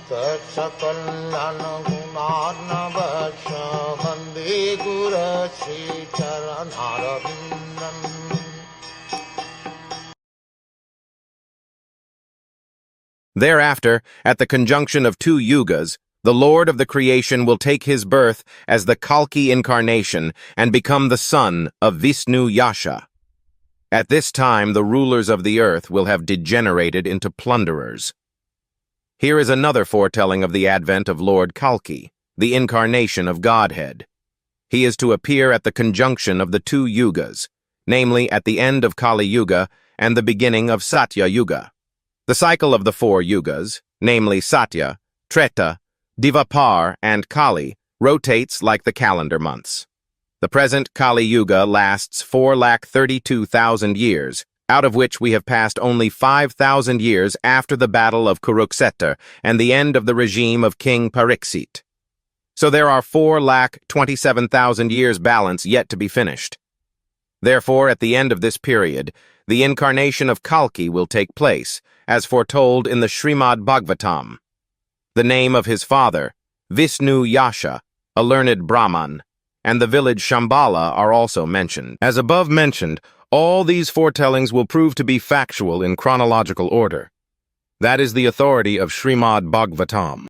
Sakal Gunarnavasha Vande Guru Sri Charanaravindan. Thereafter, at the conjunction of two yugas, the Lord of the creation will take his birth as the Kalki incarnation and become the son of Vishnu Yasha. At this time, the rulers of the earth will have degenerated into plunderers. Here is another foretelling of the advent of Lord Kalki, the incarnation of Godhead. He is to appear at the conjunction of the two yugas, namely at the end of Kali Yuga and the beginning of Satya Yuga. The cycle of the four yugas, namely Satya, Treta, Dvapar, and Kali, rotates like the calendar months. The present Kali Yuga lasts 432,000 years, out of which we have passed only 5,000 years after the Battle of Kurukshetra and the end of the regime of King Pariksit. So there are 427,000 years balance yet to be finished. Therefore, at the end of this period, the incarnation of Kalki will take place, as foretold in the Srimad Bhagwatam. The name of his father, Vishnu Yasha, a learned Brahman, and the village Shambhala are also mentioned. As above mentioned, all these foretellings will prove to be factual in chronological order. That is the authority of Srimad Bhagwatam.